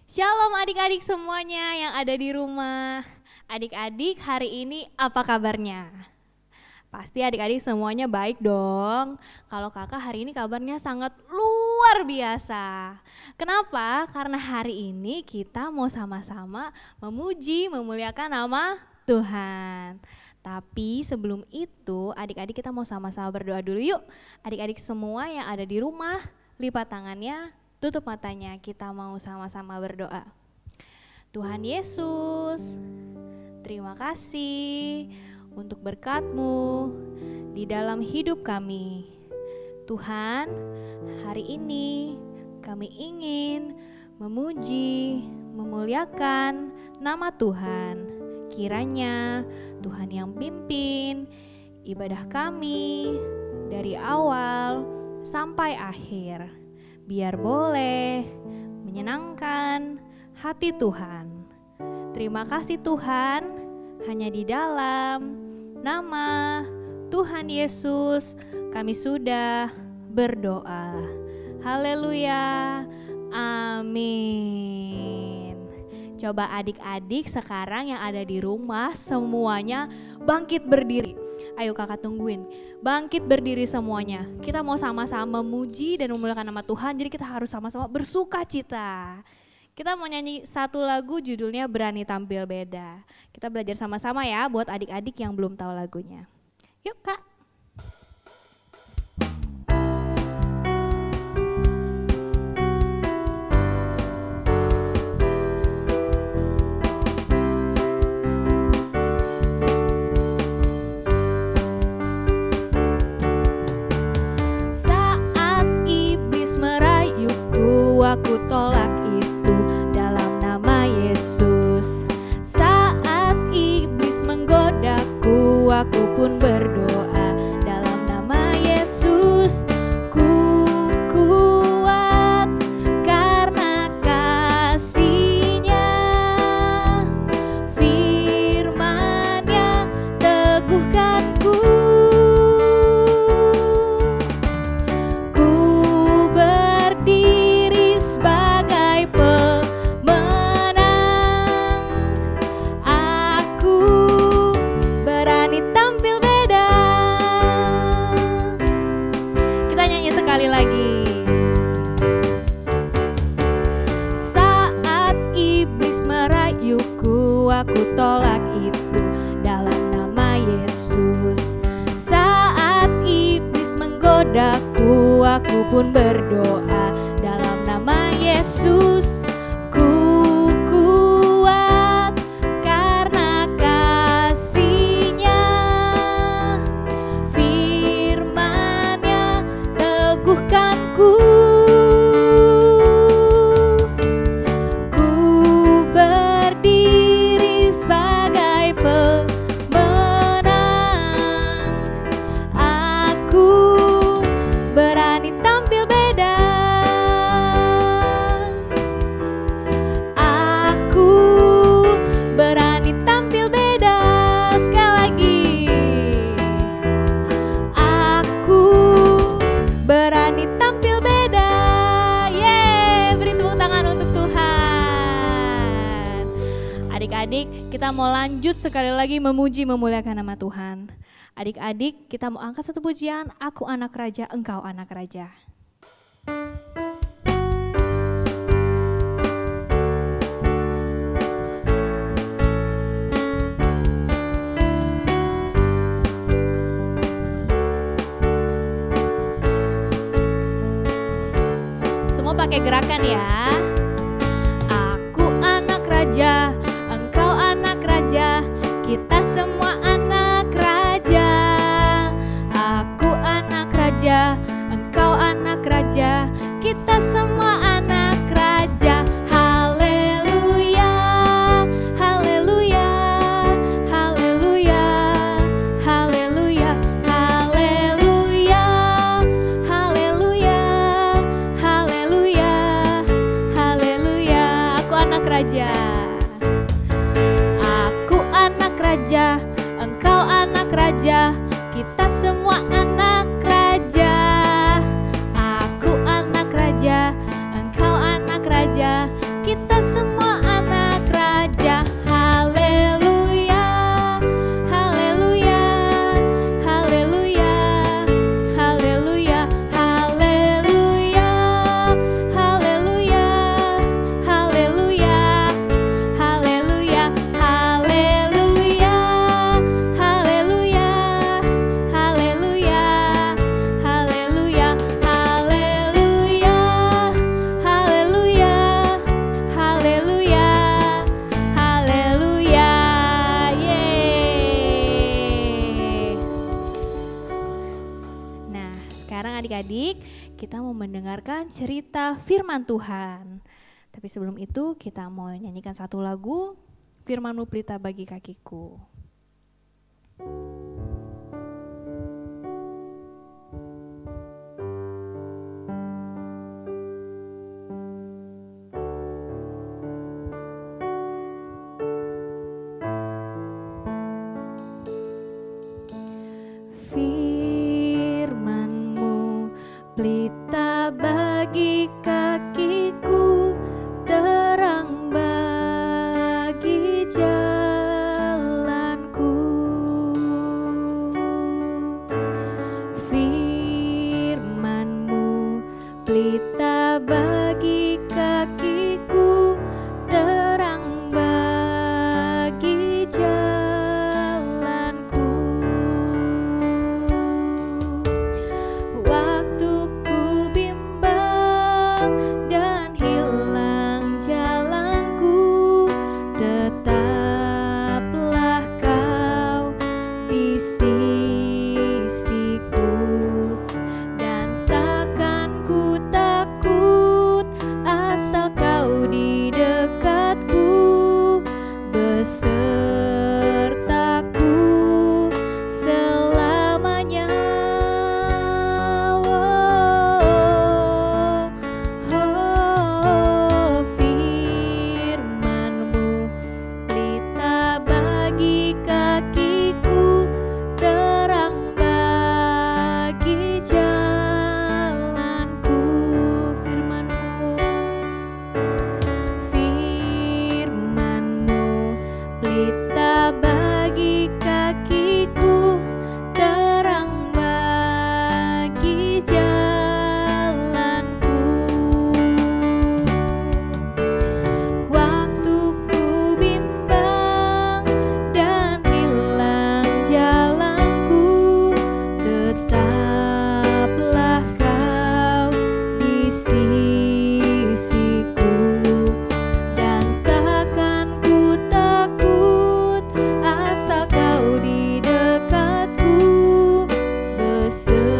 Shalom adik-adik semuanya yang ada di rumah. Adik-adik hari ini apa kabarnya? Pasti adik-adik semuanya baik dong. Kalau kakak hari ini kabarnya sangat luar biasa. Kenapa? Karena hari ini kita mau sama-sama memuji, memuliakan nama Tuhan. Tapi sebelum itu adik-adik kita mau sama-sama berdoa dulu yuk. Adik-adik semua yang ada di rumah, lipat tangannya, tutup matanya, kita mau sama-sama berdoa. Tuhan Yesus, terima kasih untuk berkat-Mu di dalam hidup kami. Tuhan, hari ini kami ingin memuji, memuliakan nama Tuhan. Kiranya Tuhan yang pimpin ibadah kami dari awal sampai akhir. Biar boleh menyenangkan hati Tuhan. Terima kasih Tuhan, hanya di dalam nama Tuhan Yesus kami sudah berdoa. Haleluya, amin. Coba adik-adik sekarang yang ada di rumah semuanya bangkit berdiri. Ayo kakak tungguin, bangkit berdiri semuanya. Kita mau sama-sama memuji dan memuliakan nama Tuhan, jadi kita harus sama-sama bersuka cita. Kita mau nyanyi satu lagu judulnya Berani Tampil Beda. Kita belajar sama-sama ya buat adik-adik yang belum tahu lagunya. Yuk kak. Aku tolak itu dalam nama Yesus. Saat iblis menggodaku, aku pun berdoa dalam nama Yesus. Ku kuat karena kasih-Nya, firman-Nya teguhkanku. Aku tolak itu dalam nama Yesus. Saat iblis menggodaku, aku pun berdoa dalam nama Yesus. Ku kuat karena kasih-Nya, firman-Nya teguhkanku. Adik-adik, kita mau lanjut sekali lagi memuji memuliakan nama Tuhan. Adik-adik, kita mau angkat satu pujian, Aku anak raja, engkau anak raja. Semua pakai gerakan ya. Aku anak raja, engkau anak raja, kita semua anak raja. Aku anak raja, engkau anak raja, kita semua anak raja. Haleluya, haleluya, haleluya, haleluya, haleluya, haleluya, haleluya, haleluya. Aku anak raja. Raja, engkau anak raja, kita semua anak raja. Aku anak raja, sekarang adik-adik kita mau mendengarkan cerita firman Tuhan. Tapi sebelum itu kita mau nyanyikan satu lagu, Firman-Mu Pelita Bagi Kakiku. Firman-Mu pelita bagi kakiku, terang bagi jalanku. Firman-Mu pelita bagi kakiku, terang bagi jalanku. Waktu ku bimbang dan hilang jalanku, tetaplah Kau di sisiku. Dan takkan ku takut asal Kau di dekatku, besertaku selamanya. Firman-Mu pelita bagi kakiku, terang bagi jalanku. Firman-Mu pelita bagi kakiku, terang bagi jalanku. Waktu ku bimbang dan hilang jalanku, tetaplah Kau di sisiku. Dan takkan ku takut asal Kau di dekatku, besertaku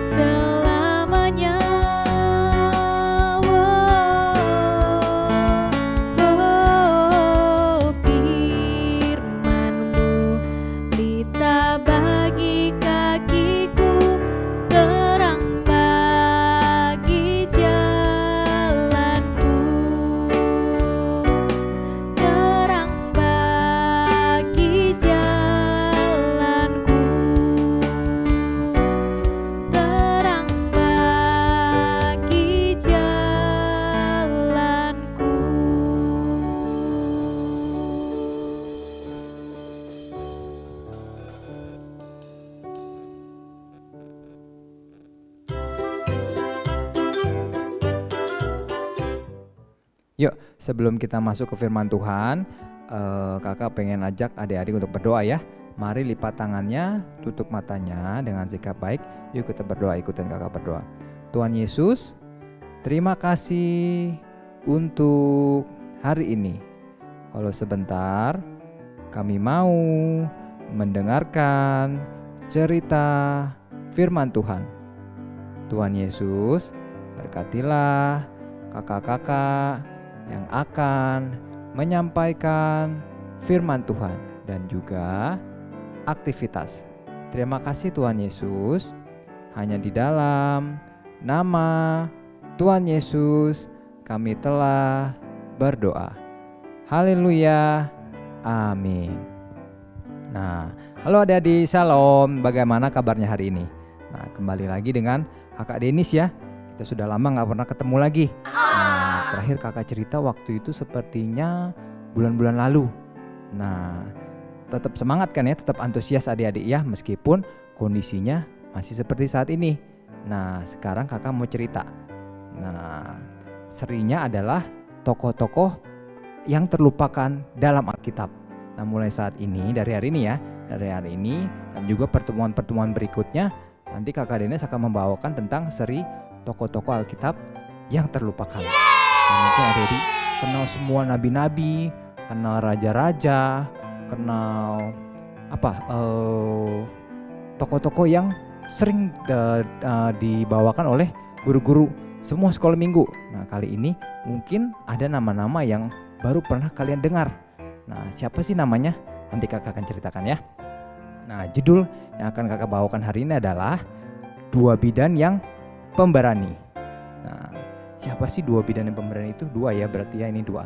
selamanya. Firman-Mu pelita bagi kakiku, terang bagi jalanku. Terang bagi jalanku. Terang bagi jalanku. Yuk, sebelum kita masuk ke firman Tuhan, kakak pengen ajak adik-adik untuk berdoa ya. Mari lipat tangannya, tutup matanya dengan sikap baik. Yuk kita berdoa, ikutin kakak berdoa. Tuhan Yesus, terima kasih untuk hari ini. Kalau sebentar, kami mau mendengarkan cerita firman Tuhan. Tuhan Yesus, berkatilah kakak-kakak yang akan menyampaikan firman Tuhan dan juga aktivitas. Terima kasih Tuhan Yesus. Hanya di dalam nama Tuhan Yesus kami telah berdoa. Haleluya. Amin. Nah, halo adik-adik, shalom. Bagaimana kabarnya hari ini? Nah, kembali lagi dengan kakak Denis ya. Kita sudah lama gak pernah ketemu lagi. Nah, terakhir kakak cerita waktu itu sepertinya bulan-bulan lalu. Nah, tetap semangat kan ya, tetap antusias adik-adik ya, meskipun kondisinya masih seperti saat ini. Nah, sekarang kakak mau cerita. Nah, serinya adalah tokoh-tokoh yang terlupakan dalam Alkitab. Nah, mulai saat ini, dari hari ini ya, dari hari ini dan juga pertemuan-pertemuan berikutnya, nanti kakak Denis akan membawakan tentang seri tokoh-tokoh Alkitab yang terlupakan. Nah, mungkin adik-adik kenal semua nabi-nabi, kenal raja-raja, kenal tokoh-tokoh yang sering dibawakan oleh guru-guru semua sekolah minggu. Nah, kali ini mungkin ada nama-nama yang baru pernah kalian dengar. Nah, siapa sih namanya? Nanti kakak akan ceritakan ya. Nah, judul yang akan kakak bawakan hari ini adalah Dua Bidan yang Pemberani. Nah, siapa sih dua bidan yang pemberani itu? Dua ya, berarti ya ini dua.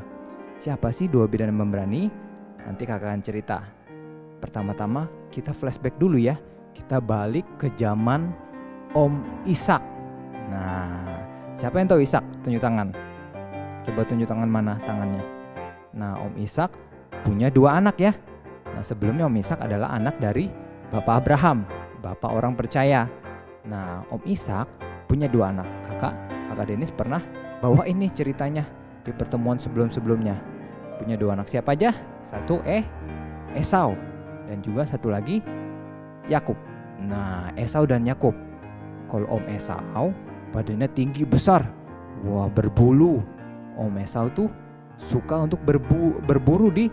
Siapa sih dua bidan yang pemberani? Nanti kakak akan cerita. Pertama-tama kita flashback dulu ya. Kita balik ke zaman Om Ishak. Nah, siapa yang tahu Ishak? Tunjuk tangan. Coba tunjuk tangan, mana tangannya. Nah, Om Ishak punya dua anak ya. Nah, sebelumnya Om Ishak adalah anak dari Bapak Abraham, bapak orang percaya. Nah, Om Ishak punya dua anak. Kakak Denis pernah bawa ini ceritanya di pertemuan sebelum-sebelumnya. Punya dua anak, siapa aja? Satu Esau dan juga satu lagi Yakub. Nah, Esau dan Yakub. Kalau Om Esau badannya tinggi besar, wah berbulu. Om Esau tuh suka untuk berburu di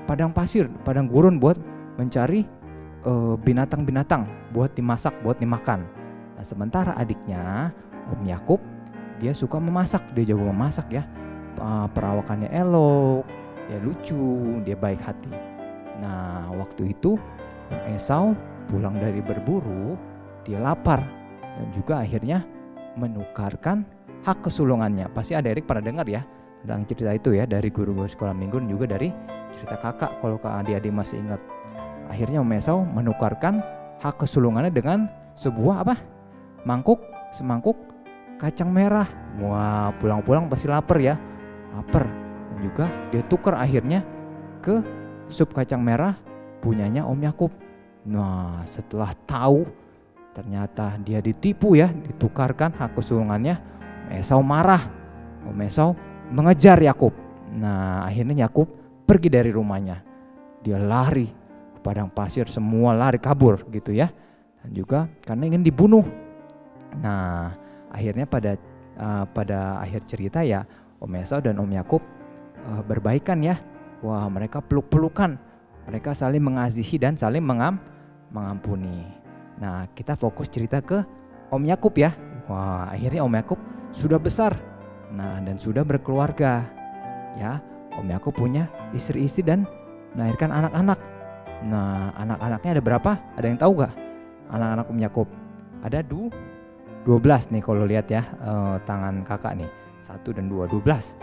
padang pasir, padang gurun buat mencari binatang-binatang buat dimasak, buat dimakan. Nah, sementara adiknya Om Yakub dia suka memasak, dia jago memasak ya. Perawakannya elok, dia lucu, dia baik hati. Nah, waktu itu Om Esau pulang dari berburu, dia lapar dan juga akhirnya menukarkan hak kesulungannya. Pasti adik-adik pernah dengar ya tentang cerita itu ya, dari guru-guru sekolah minggu dan juga dari cerita kakak kalau adik-adik masih ingat. Akhirnya Om Esau menukarkan hak kesulungannya dengan sebuah semangkuk kacang merah. Wah, pulang-pulang pasti lapar ya, lapar. Dan juga dia tukar akhirnya ke sup kacang merah punyanya Om Yakub. Nah, setelah tahu ternyata dia ditipu ya, ditukarkan hak kesulungannya, Om Esau marah. Om Esau mengejar Yakub. Nah, akhirnya Yakub pergi dari rumahnya. Dia lari ke padang pasir, semua lari kabur gitu ya. Dan juga karena ingin dibunuh. Nah, akhirnya pada akhir cerita ya, Om Esau dan Om Yakub berbaikan ya. Wah, mereka peluk-pelukan. Mereka saling mengasihi dan saling mengampuni. Nah, kita fokus cerita ke Om Yakub ya. Wah, akhirnya Om Yakub sudah besar. Nah, dan sudah berkeluarga. Ya, Om Yakub punya istri-istri dan melahirkan anak-anak. Nah, anak-anaknya ada berapa? Ada yang tahu gak? Anak-anak Om Yakub ada 12 nih kalau lihat ya, tangan kakak nih. 1 dan 2, 12.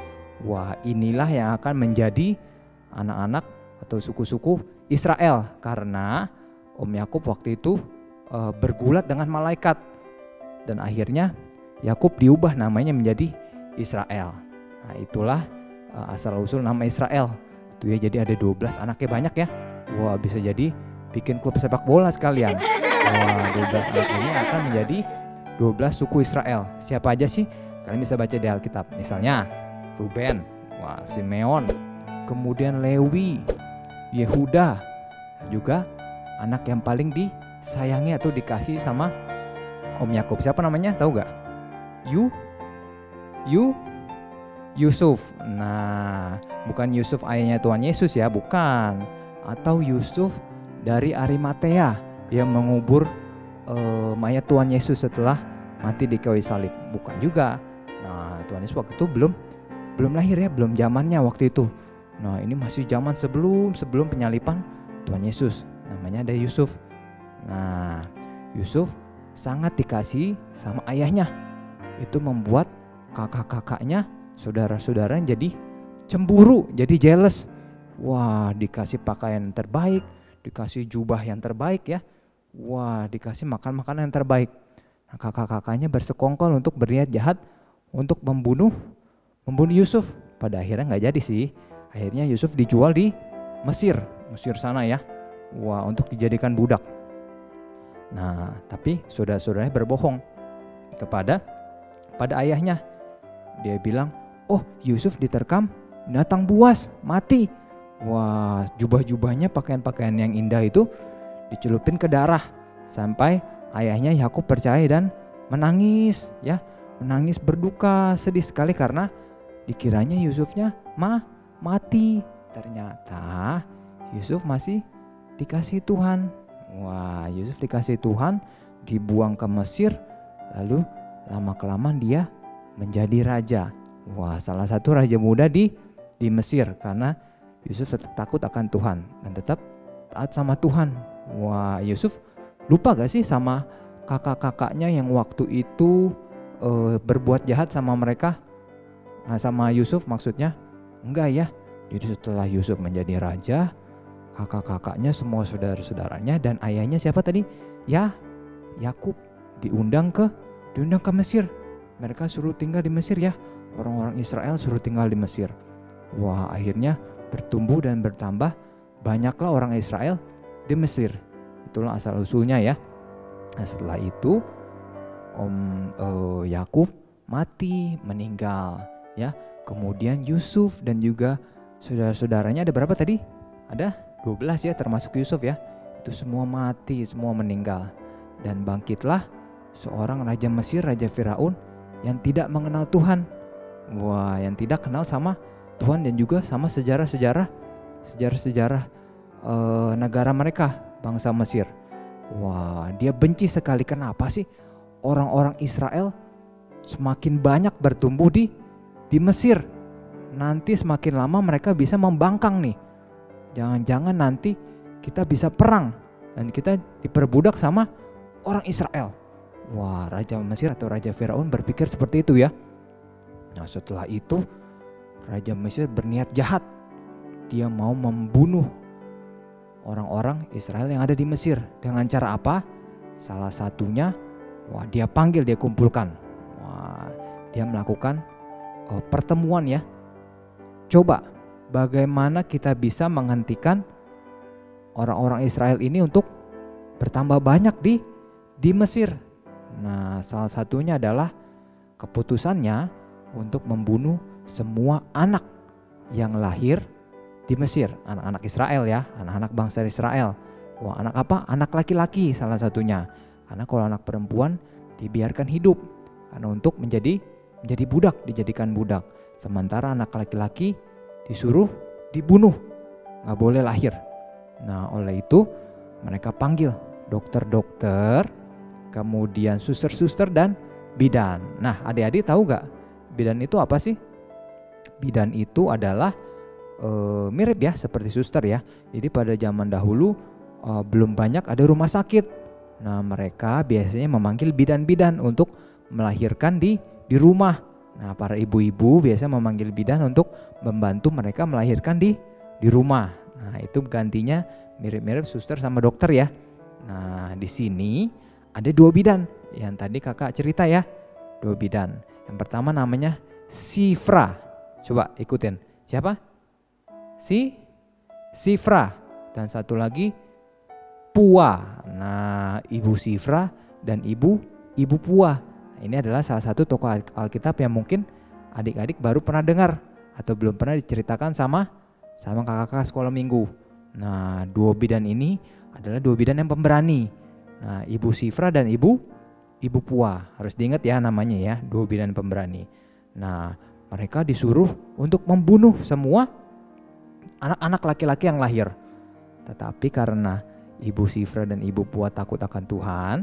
Wah, inilah yang akan menjadi anak-anak atau suku-suku Israel. Karena Om Yakub waktu itu bergulat dengan malaikat. Dan akhirnya Yakub diubah namanya menjadi Israel. Nah, itulah asal-usul nama Israel. Itu ya, jadi ada 12 anaknya banyak ya. Wah, bisa jadi bikin klub sepak bola sekalian. Wah, 12 anak ini akan menjadi 12 suku Israel. Siapa aja sih? Kalian bisa baca di Alkitab. Misalnya Ruben, wah, Simeon, kemudian Lewi, Yehuda, juga anak yang paling disayangi atau dikasih sama Om Yakub. Siapa namanya? Tahu gak? Yusuf. Nah, bukan Yusuf ayahnya Tuhan Yesus ya, bukan. Atau Yusuf dari Arimatea yang mengubur mayat Tuhan Yesus setelah mati di kayu salib, bukan juga. Nah, Tuhan Yesus waktu itu belum lahir ya, belum zamannya waktu itu. Nah, ini masih zaman sebelum penyalipan Tuhan Yesus. Namanya ada Yusuf. Nah, Yusuf sangat dikasihi sama ayahnya. Itu membuat kakak-kakaknya, saudara-saudaranya jadi cemburu, jadi jealous. Wah, dikasih pakaian yang terbaik, dikasih jubah yang terbaik ya. Wah, dikasih makan-makanan yang terbaik. Nah, kakak-kakaknya bersekongkol untuk berniat jahat untuk membunuh Yusuf. Pada akhirnya nggak jadi sih. Akhirnya Yusuf dijual di Mesir sana ya. Wah, untuk dijadikan budak. Nah, tapi saudara-saudaranya berbohong kepada ayahnya. Dia bilang, oh, Yusuf diterkam binatang buas, mati. Wah, jubah-jubahnya, pakaian-pakaian yang indah itu dicelupin ke darah. Sampai ayahnya Yakub percaya dan menangis ya. Menangis berduka, sedih sekali karena dikiranya Yusufnya mati. Ternyata Yusuf masih dikasih Tuhan. Wah, Yusuf dikasih Tuhan, dibuang ke Mesir, lalu lama-kelamaan dia menjadi raja. Wah, salah satu raja muda di Mesir, karena Yusuf tetap takut akan Tuhan dan tetap taat sama Tuhan. Wah, Yusuf lupa gak sih sama kakak-kakaknya yang waktu itu berbuat jahat sama mereka? Nah, sama Yusuf maksudnya? Enggak ya. Jadi setelah Yusuf menjadi raja, kakak-kakaknya, semua saudara-saudaranya dan ayahnya siapa tadi? Ya, Yakub diundang ke Mesir. Mereka suruh tinggal di Mesir ya. Orang-orang Israel suruh tinggal di Mesir. Wah, akhirnya bertumbuh dan bertambah banyaklah orang Israel di Mesir. Itulah asal usulnya ya. Nah, setelah itu Yakub mati, meninggal ya. Kemudian Yusuf dan juga saudara-saudaranya, ada berapa tadi? Ada 12 ya, termasuk Yusuf ya. Itu semua mati, semua meninggal. Dan bangkitlah seorang raja Mesir, Raja Firaun yang tidak mengenal Tuhan. Wah, yang tidak kenal sama Tuhan dan juga sama sejarah negara mereka, bangsa Mesir. Wah, dia benci sekali. Kenapa sih orang-orang Israel semakin banyak bertumbuh di Mesir? Nanti semakin lama mereka bisa membangkang nih. Jangan-jangan nanti kita bisa perang dan kita diperbudak sama orang Israel. Wah, Raja Mesir atau Raja Firaun berpikir seperti itu ya. Nah, setelah itu Raja Mesir berniat jahat. Dia mau membunuh orang-orang Israel yang ada di Mesir. Dengan cara apa? Salah satunya, dia panggil, dia kumpulkan. Dia melakukan pertemuan ya. Coba bagaimana kita bisa menghentikan orang-orang Israel ini untuk bertambah banyak di Mesir. Nah, salah satunya adalah keputusannya untuk membunuh semua anak yang lahir di Mesir, anak-anak Israel ya, anak-anak bangsa Israel. Wah, anak apa? Anak laki-laki salah satunya. Karena kalau anak perempuan dibiarkan hidup, karena untuk menjadi budak, dijadikan budak. Sementara anak laki-laki disuruh dibunuh, nggak boleh lahir. Nah, oleh itu mereka panggil dokter-dokter, kemudian suster-suster dan bidan. Nah, adik-adik tahu gak bidan itu apa sih? Bidan itu adalah mirip ya seperti suster ya. Jadi pada zaman dahulu belum banyak ada rumah sakit. Nah, mereka biasanya memanggil bidan-bidan untuk melahirkan di rumah. Nah, para ibu-ibu biasa memanggil bidan untuk membantu mereka melahirkan di rumah. Nah, itu gantinya mirip-mirip suster sama dokter ya. Nah, di sini ada 2 bidan yang tadi kakak cerita ya. 2 bidan. Yang pertama namanya Sifra. Coba ikutin. Siapa? Sifra. Dan satu lagi Pua. Nah, Ibu Sifra dan Ibu Pua. Ini adalah salah satu tokoh Alkitab yang mungkin adik-adik baru pernah dengar atau belum pernah diceritakan sama kakak-kakak sekolah minggu. Nah, 2 bidan ini adalah 2 bidan yang pemberani. Nah, Ibu Sifra dan Ibu Pua, harus diingat ya namanya ya, 2 bidan pemberani. Nah, mereka disuruh untuk membunuh semua anak-anak laki-laki yang lahir. Tetapi karena Ibu Sifra dan Ibu Pua takut akan Tuhan,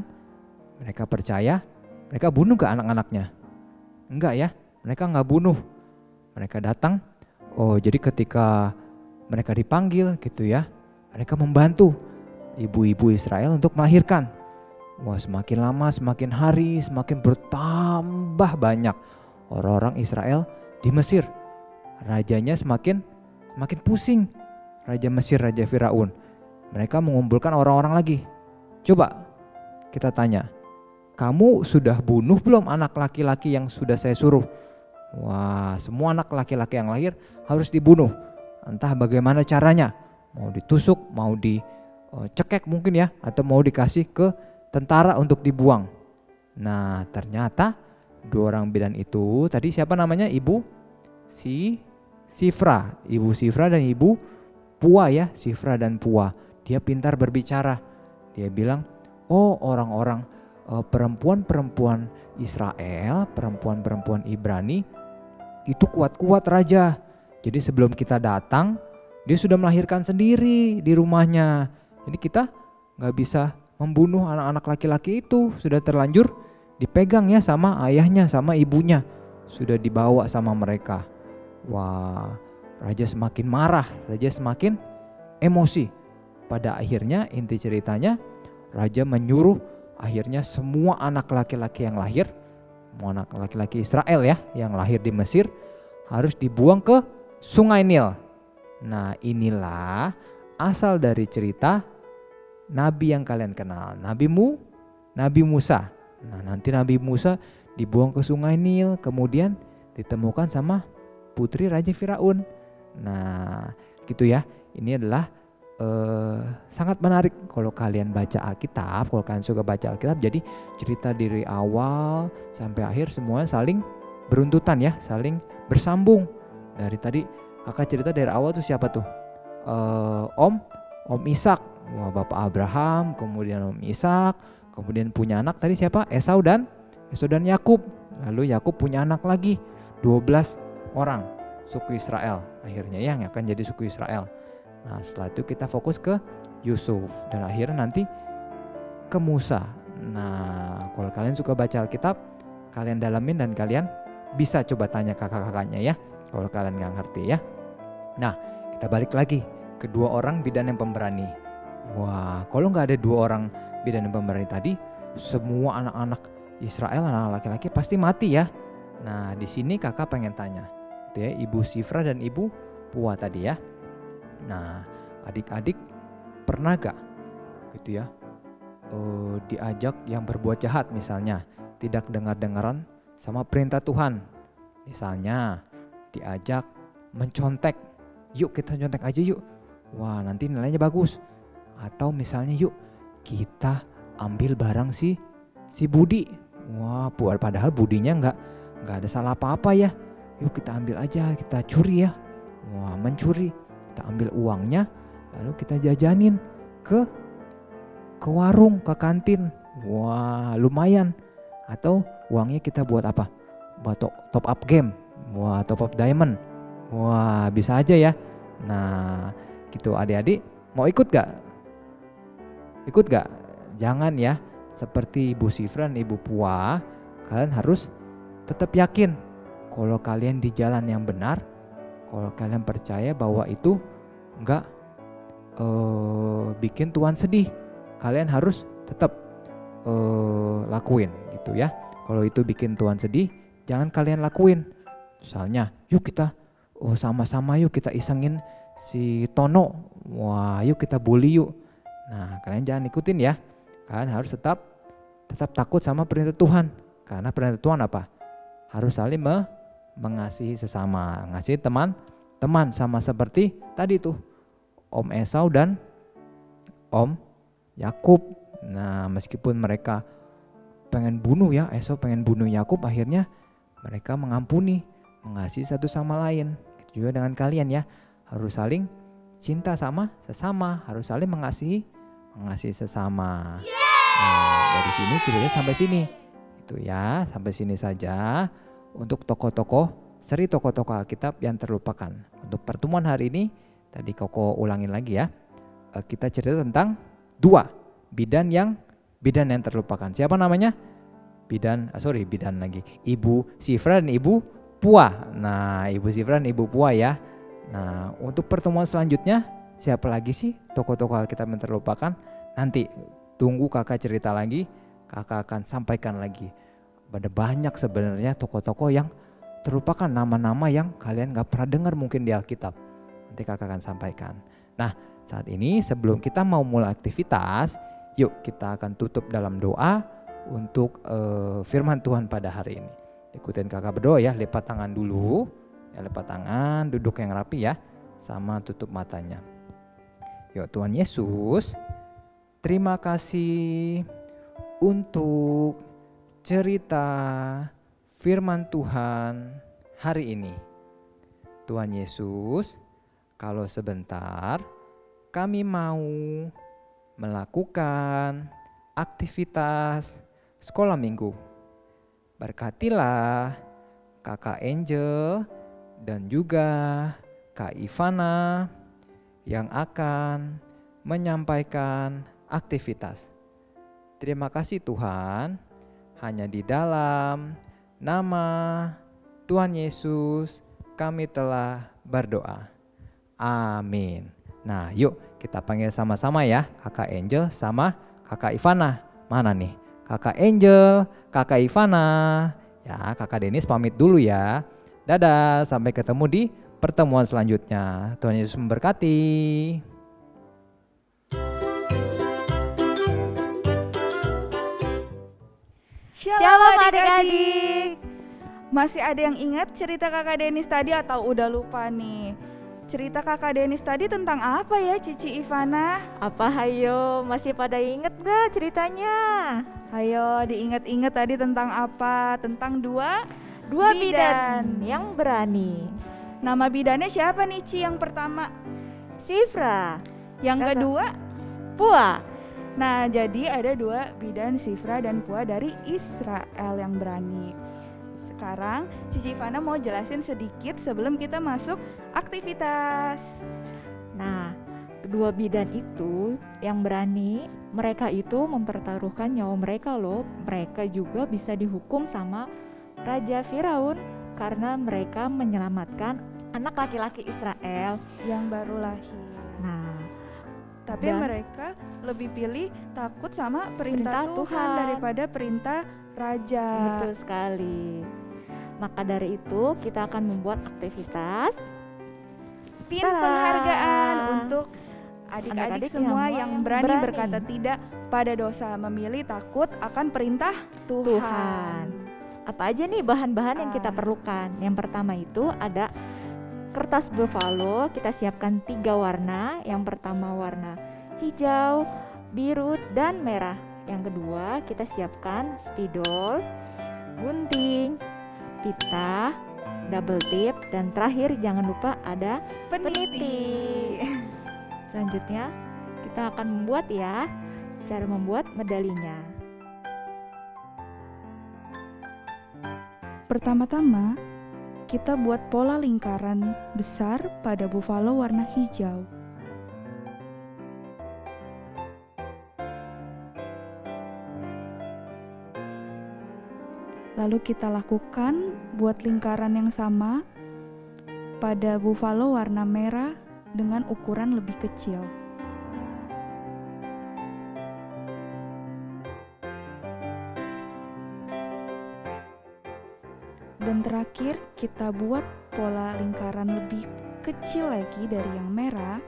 mereka percaya, mereka bunuh gak anak-anaknya? Enggak ya, mereka gak bunuh. Mereka datang, jadi ketika mereka dipanggil gitu ya, mereka membantu ibu-ibu Israel untuk melahirkan. Wah, semakin lama, semakin hari, semakin bertambah banyak orang-orang Israel di Mesir. Rajanya semakin pusing. Raja Mesir, Raja Firaun. Mereka mengumpulkan orang-orang lagi. Coba kita tanya, kamu sudah bunuh belum anak laki-laki yang sudah saya suruh? Wah, semua anak laki-laki yang lahir harus dibunuh. Entah bagaimana caranya. Mau ditusuk, mau dicekek mungkin ya, atau mau dikasih ke tentara untuk dibuang. Nah, ternyata 2 orang bidan itu tadi siapa namanya? Ibu Sifra, Ibu Sifra dan Ibu Pua ya, Sifra dan Pua. Dia pintar berbicara. Dia bilang, orang-orang perempuan-perempuan Israel, perempuan-perempuan Ibrani itu kuat-kuat raja. Jadi sebelum kita datang, dia sudah melahirkan sendiri di rumahnya. Jadi kita nggak bisa membunuh anak-anak laki-laki itu, sudah terlanjur dipegang ya sama ayahnya, sama ibunya, sudah dibawa sama mereka. Wah, raja semakin marah, raja semakin emosi. Pada akhirnya inti ceritanya raja menyuruh akhirnya semua anak laki-laki yang lahir, semua anak laki-laki Israel ya yang lahir di Mesir harus dibuang ke Sungai Nil. Nah, inilah asal dari cerita nabi yang kalian kenal, Nabi Musa. Nah, nanti Nabi Musa dibuang ke Sungai Nil, kemudian ditemukan sama putri Raja Firaun. Nah, gitu ya. Ini adalah sangat menarik kalau kalian baca Alkitab, kalau kalian suka baca Alkitab. Jadi cerita dari awal sampai akhir semuanya saling beruntutan ya, saling bersambung. Dari tadi kakak cerita dari awal tuh siapa tuh? Om Ishak, wah bapak Abraham, kemudian Om Ishak, kemudian punya anak tadi siapa? Esau dan Yakub. Lalu Yakub punya anak lagi 12 orang suku Israel akhirnya yang akan jadi suku Israel. Nah, setelah itu kita fokus ke Yusuf dan akhirnya nanti ke Musa. Nah, kalau kalian suka baca Alkitab, kalian dalamin dan kalian bisa coba tanya kakak-kakaknya ya kalau kalian nggak ngerti ya. Nah, kita balik lagi ke 2 orang bidan yang pemberani. Wah, kalau nggak ada 2 orang bidan yang pemberani tadi, semua anak-anak Israel, anak laki-laki pasti mati ya. Nah, di sini kakak pengen tanya, gitu ya, Ibu Sifra dan Ibu Pua tadi ya. Nah, adik-adik pernah gak gitu ya diajak yang berbuat jahat, misalnya tidak dengar-dengaran sama perintah Tuhan, misalnya diajak mencontek, yuk kita contek aja yuk, wah nanti nilainya bagus. Atau misalnya yuk kita ambil barang si Budi, wah padahal Budinya nggak ada salah apa-apa ya, yuk kita ambil aja, kita curi ya, wah mencuri, kita ambil uangnya lalu kita jajanin ke warung, ke kantin, wah lumayan. Atau uangnya kita buat apa? Buat top up game, wah top up diamond, wah bisa aja ya. Nah gitu, adik-adik mau ikut gak? Ikut gak? Jangan ya seperti Ibu Sifra dan Ibu Pua, kalian harus tetap yakin kalau kalian di jalan yang benar, kalau kalian percaya bahwa itu enggak bikin Tuhan sedih, kalian harus tetap lakuin gitu ya. Kalau itu bikin Tuhan sedih, jangan kalian lakuin. Misalnya, yuk kita sama-sama yuk kita isengin si Tono, wah yuk kita bully yuk. Nah kalian jangan ikutin ya, kalian harus tetap takut sama perintah Tuhan. Karena perintah Tuhan apa? Harus saling mengasihi sesama, ngasihi teman-teman, sama seperti tadi tuh Om Esau dan Om Yakub. Nah, meskipun mereka pengen bunuh ya, Esau pengen bunuh Yakub, akhirnya mereka mengampuni, mengasihi satu sama lain. Gitu juga dengan kalian ya, harus saling cinta sama sesama, harus saling mengasihi sesama. Nah, dari sini ceritanya sampai sini. Itu ya, sampai sini saja untuk tokoh-tokoh seri tokoh-tokoh Alkitab yang terlupakan. Untuk pertemuan hari ini tadi Koko ulangin lagi ya. Kita cerita tentang 2 bidan yang terlupakan. Siapa namanya? Bidan lagi. Ibu Sifra dan Ibu Pua. Nah, Ibu Sifra dan Ibu Pua ya. Nah, untuk pertemuan selanjutnya siapa lagi sih tokoh-tokoh Alkitab yang terlupakan? Nanti tunggu kakak cerita lagi, kakak akan sampaikan lagi. Ada banyak sebenarnya tokoh-tokoh yang terlupakan, nama-nama yang kalian gak pernah dengar mungkin di Alkitab. Nanti kakak akan sampaikan. Nah, saat ini sebelum kita mau mulai aktivitas, yuk kita akan tutup dalam doa untuk firman Tuhan pada hari ini. Ikutin kakak berdoa ya, lipat tangan dulu. Ya, lipat tangan, duduk yang rapi ya, sama tutup matanya. Yuk Tuhan Yesus, terima kasih untuk cerita firman Tuhan hari ini. Tuhan Yesus, kalau sebentar kami mau melakukan aktivitas sekolah minggu. Berkatilah Kakak Angel dan juga Kak Ivana yang akan menyampaikan aktivitas. Terima kasih Tuhan, hanya di dalam nama Tuhan Yesus kami telah berdoa. Amin. Nah, yuk kita panggil sama-sama ya, Kakak Angel sama Kakak Ivana. Mana nih? Kakak Angel, Kakak Ivana. Ya, Kakak Denis pamit dulu ya. Dadah, sampai ketemu di pertemuan selanjutnya. Tuhan Yesus memberkati. Shalom adik-adik. Masih ada yang ingat cerita Kakak Denis tadi atau udah lupa nih? Cerita Kakak Denis tadi tentang apa ya Cici Ivana? Apa hayo, masih pada inget gak ceritanya? Ayo diingat-ingat tadi tentang apa? Tentang dua bidan yang berani. Nama bidannya siapa nih Ci yang pertama? Sifra. Yang kedua? Pua. Nah, jadi ada dua bidan, Sifra dan Pua dari Israel yang berani. Sekarang Cici Ivana mau jelasin sedikit sebelum kita masuk aktivitas. Nah, kedua bidan itu yang berani, mereka itu mempertaruhkan nyawa mereka loh. Mereka juga bisa dihukum sama Raja Firaun karena mereka menyelamatkan anak laki-laki Israel yang baru lahir. Nah, tapi mereka lebih pilih takut sama perintah Tuhan daripada perintah raja. Betul sekali. Maka dari itu kita akan membuat aktivitas penghargaan untuk adik-adik semua yang berani berkata tidak pada dosa, memilih takut akan perintah Tuhan. Apa aja nih bahan-bahan yang kita perlukan? Yang pertama itu ada kertas buffalo, kita siapkan 3 warna. Yang pertama warna hijau, biru, dan merah. Yang kedua kita siapkan spidol, gunting, pita, double tip, dan terakhir jangan lupa ada peniti. Selanjutnya kita akan membuat ya, cara membuat medalinya. Pertama-tama kita buat pola lingkaran besar pada buffalo warna hijau. Lalu kita lakukan buat lingkaran yang sama pada buffalo warna merah dengan ukuran lebih kecil. Dan terakhir kita buat pola lingkaran lebih kecil lagi dari yang merah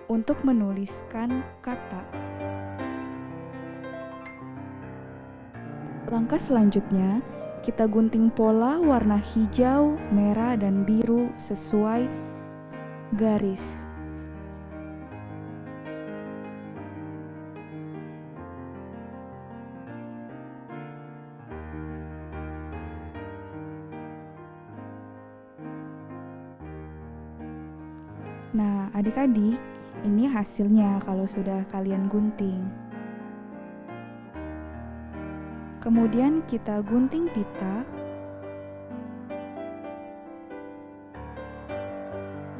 untuk menuliskan kata. Langkah selanjutnya, kita gunting pola warna hijau, merah, dan biru sesuai garis. Nah, adik-adik, ini hasilnya kalau sudah kalian gunting. Kemudian kita gunting pita,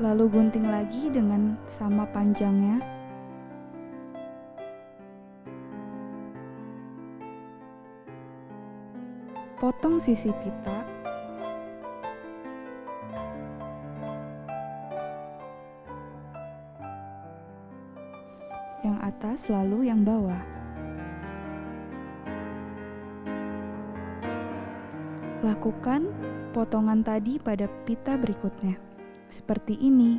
lalu gunting lagi dengan sama panjangnya. Potong sisi pita. Yang atas lalu yang bawah. Lakukan potongan tadi pada pita berikutnya, seperti ini.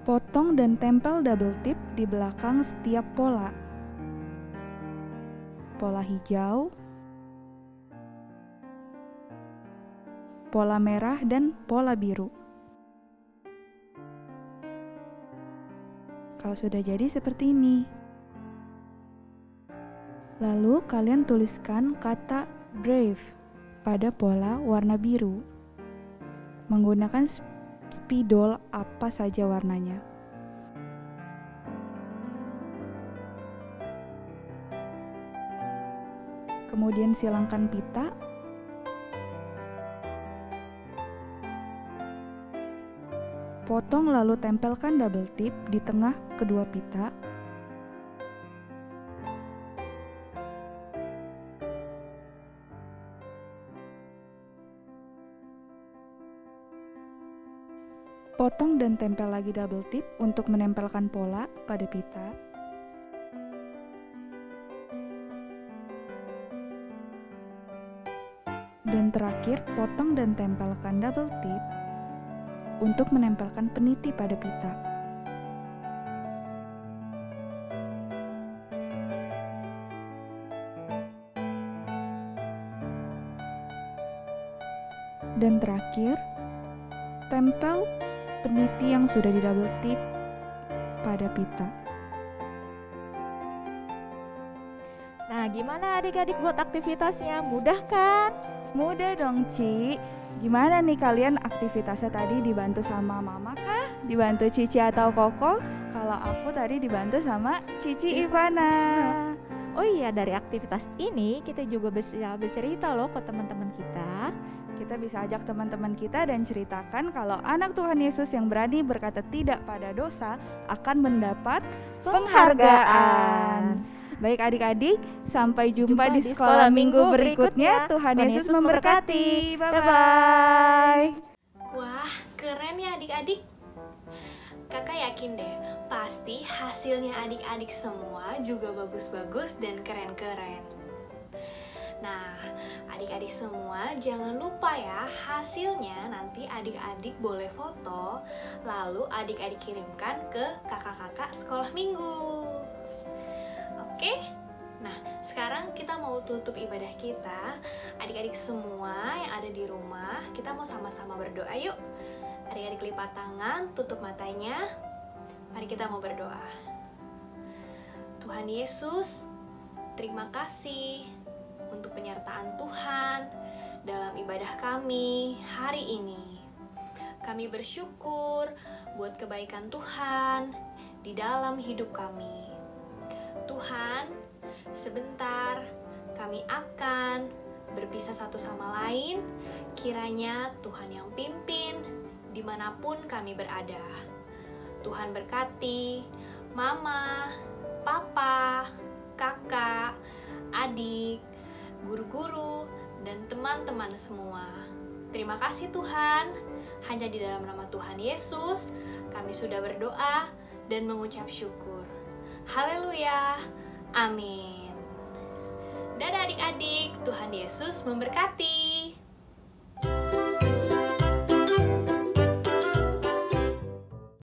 Potong dan tempel double tip di belakang setiap pola. Pola hijau, pola merah, dan pola biru. Kalau sudah jadi seperti ini. Lalu kalian tuliskan kata brave pada pola warna biru menggunakan spidol apa saja warnanya. Kemudian silangkan pita. Potong lalu tempelkan double tip di tengah kedua pita. Potong dan tempel lagi double tip untuk menempelkan pola pada pita. Dan terakhir, potong dan tempelkan double tip untuk menempelkan peniti pada pita. Dan terakhir, tempel peniti yang sudah di double tip pada pita. Nah, gimana adik-adik buat aktivitasnya? Mudah kan? Mudah dong, Ci. Gimana nih kalian aktivitasnya tadi dibantu sama mama kah? Dibantu Cici atau Koko? Kalau aku tadi dibantu sama Cici Ivana. Oh iya, dari aktivitas ini kita juga bisa bercerita loh ke teman-teman kita. Kita bisa ajak teman-teman kita dan ceritakan kalau anak Tuhan Yesus yang berani berkata tidak pada dosa akan mendapat penghargaan. Baik adik-adik, sampai jumpa di sekolah minggu berikutnya. Tuhan Yesus memberkati. Bye-bye. Wah, keren ya adik-adik. Kakak yakin deh, pasti hasilnya adik-adik semua juga bagus-bagus dan keren-keren. Nah, adik-adik semua jangan lupa ya, hasilnya nanti adik-adik boleh foto, lalu adik-adik kirimkan ke kakak-kakak sekolah minggu. Oke? Nah, sekarang kita mau tutup ibadah kita. Adik-adik semua yang ada di rumah, kita mau sama-sama berdoa yuk. Adik-adik lipat tangan, tutup matanya. Mari kita mau berdoa. Tuhan Yesus, terima kasih untuk penyertaan Tuhan dalam ibadah kami hari ini. Kami bersyukur buat kebaikan Tuhan di dalam hidup kami. Tuhan, sebentar kami akan berpisah satu sama lain. Kiranya Tuhan yang pimpin dimanapun kami berada. Tuhan berkati Mama, Papa, Kakak, adik, guru-guru, dan teman-teman semua. Terima kasih Tuhan. Hanya di dalam nama Tuhan Yesus kami sudah berdoa dan mengucap syukur. Haleluya, amin. Dadah adik-adik, Tuhan Yesus memberkati.